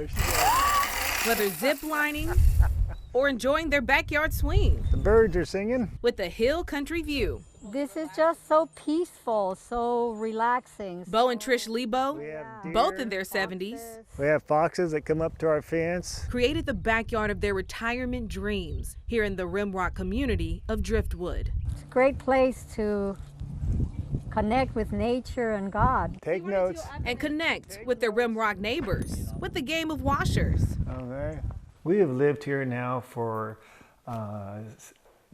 There she goes. Whether zip lining or enjoying their backyard swing. The birds are singing. With the hill country view. This is just so peaceful, so relaxing. Bo and Trish Lebo, both in their 70s, We have foxes that come up to our fence. created the backyard of their retirement dreams here in the Rimrock community of Driftwood. It's a great place to connect with nature and God. Take notes. And connect with their Rimrock neighbors with the game of washers. Okay. We have lived here now for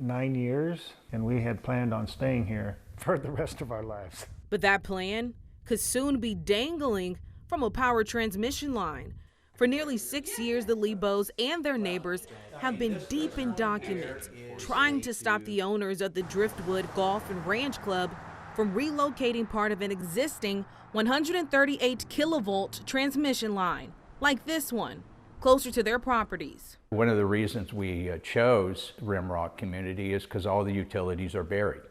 9 years, and we had planned on staying here for the rest of our lives. But that plan could soon be dangling from a power transmission line. For nearly 6 years, the Lebos and their neighbors have been deep in documents, trying to stop the owners of the Driftwood Golf and Ranch Club from relocating part of an existing 138 kilovolt transmission line, like this one, closer to their properties. One of the reasons we chose Rimrock community is because all the utilities are buried.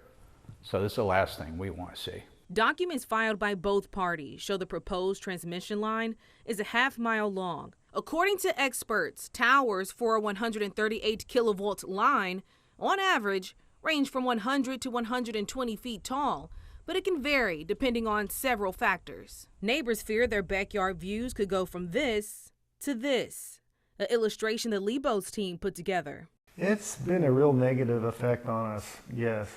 So this is the last thing we want to see. Documents filed by both parties show the proposed transmission line is a half-mile long. According to experts, towers for a 138 kilovolt line, on average, range from 100 to 120 feet tall, but it can vary depending on several factors. Neighbors fear their backyard views could go from this to this, an illustration the Lebos team put together. It's been a real negative effect on us, yes.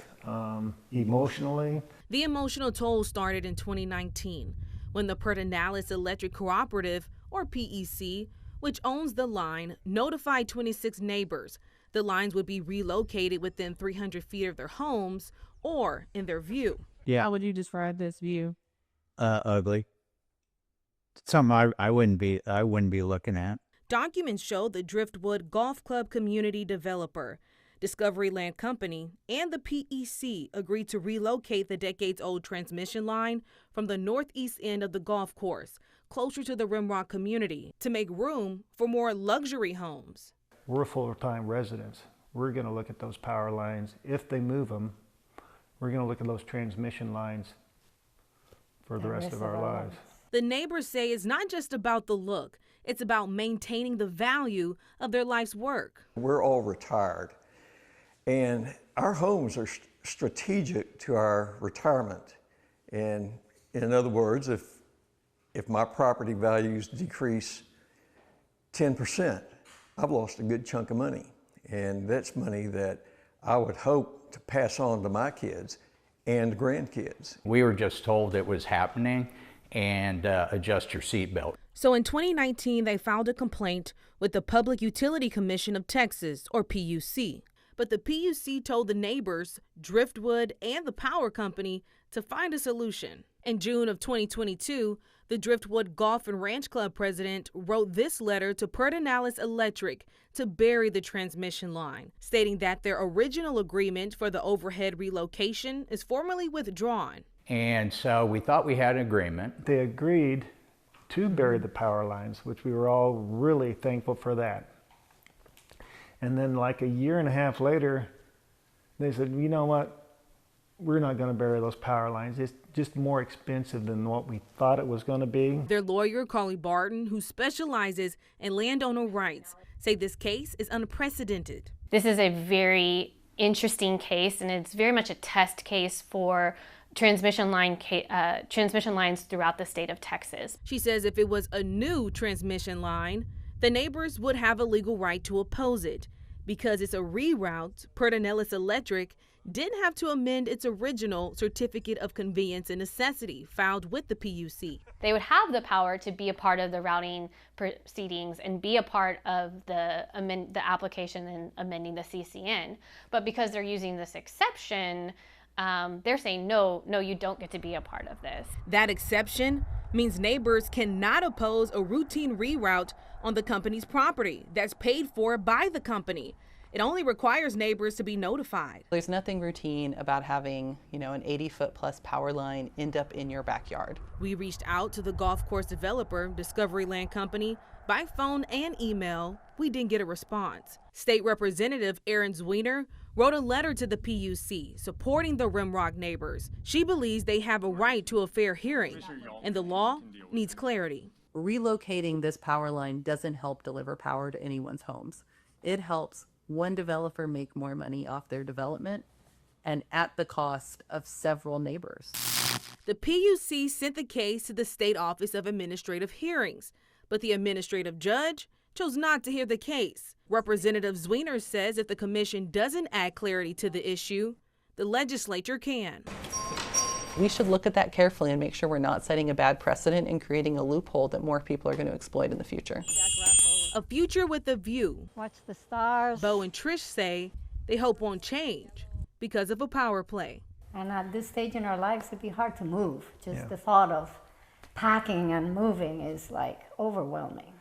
Emotionally. The emotional toll started in 2019 when the Pedernales Electric Cooperative, or PEC, which owns the line, notified 26 neighbors the lines would be relocated within 300 feet of their homes or in their view. Yeah. How would you describe this view? Ugly. Something I wouldn't be looking at. Documents show the Driftwood Golf Club community developer, Discovery Land Company, and the PEC agreed to relocate the decades-old transmission line from the northeast end of the golf course, closer to the Rimrock community, to make room for more luxury homes. We're full-time residents. We're going to look at those power lines. If they move them, we're going to look at those transmission lines for the rest of our lives. The neighbors say it's not just about the look, it's about maintaining the value of their life's work. We're all retired, and our homes are strategic to our retirement. And in other words, if my property values decrease 10%, I've lost a good chunk of money. And that's money that I would hope to pass on to my kids and grandkids. We were just told it was happening and adjust your seatbelt. So in 2019, they filed a complaint with the Public Utility Commission of Texas, or PUC. But the PUC told the neighbors, Driftwood, and the power company to find a solution. In June of 2022, the Driftwood Golf and Ranch Club president wrote this letter to Pedernales Electric to bury the transmission line, stating that their original agreement for the overhead relocation is formally withdrawn. And so we thought we had an agreement. They agreed to bury the power lines, which we were all really thankful for that. And then like a year and a half later, they said, you know what? We're not going to bury those power lines. It's just more expensive than what we thought it was going to be. Their lawyer, Carly Barton, who specializes in landowner rights, say this case is unprecedented. This is a very interesting case, and it's very much a test case for transmission lines throughout the state of Texas. She says if it was a new transmission line, the neighbors would have a legal right to oppose it. Because it's a reroute, Pedernales Electric didn't have to amend its original certificate of convenience and necessity filed with the PUC. They would have the power to be a part of the routing proceedings and be a part of the application and amending the CCN. But because they're using this exception, they're saying, no, you don't get to be a part of this. That exception means neighbors cannot oppose a routine reroute on the company's property that's paid for by the company. It only requires neighbors to be notified. There's nothing routine about having, an 80-foot plus power line end up in your backyard. We reached out to the golf course developer, Discovery Land Company, by phone and email. We didn't get a response. State Representative Erin Zwiener wrote a letter to the PUC supporting the Rimrock neighbors. She believes they have a right to a fair hearing, and the law needs clarity. Relocating this power line doesn't help deliver power to anyone's homes. It helps one developer make more money off their development and at the cost of several neighbors. The PUC sent the case to the State Office of Administrative Hearings, but the administrative judge chose not to hear the case. Representative Zwiener says if the commission doesn't add clarity to the issue, the legislature can. We should look at that carefully and make sure we're not setting a bad precedent and creating a loophole that more people are going to exploit in the future. A future with a view. Watch the stars. Bo and Trish say they hope won't change because of a power play. And at this stage in our lives, it'd be hard to move. Just the thought of packing and moving is like overwhelming.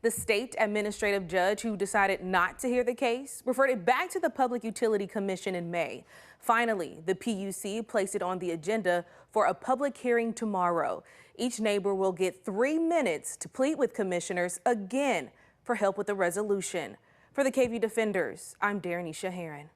The state administrative judge who decided not to hear the case referred it back to the Public Utility Commission in May. Finally, the PUC placed it on the agenda for a public hearing tomorrow. Each neighbor will get 3 minutes to plead with commissioners again for help with the resolution. For the KVUE Defenders, I'm Darenisha Heron.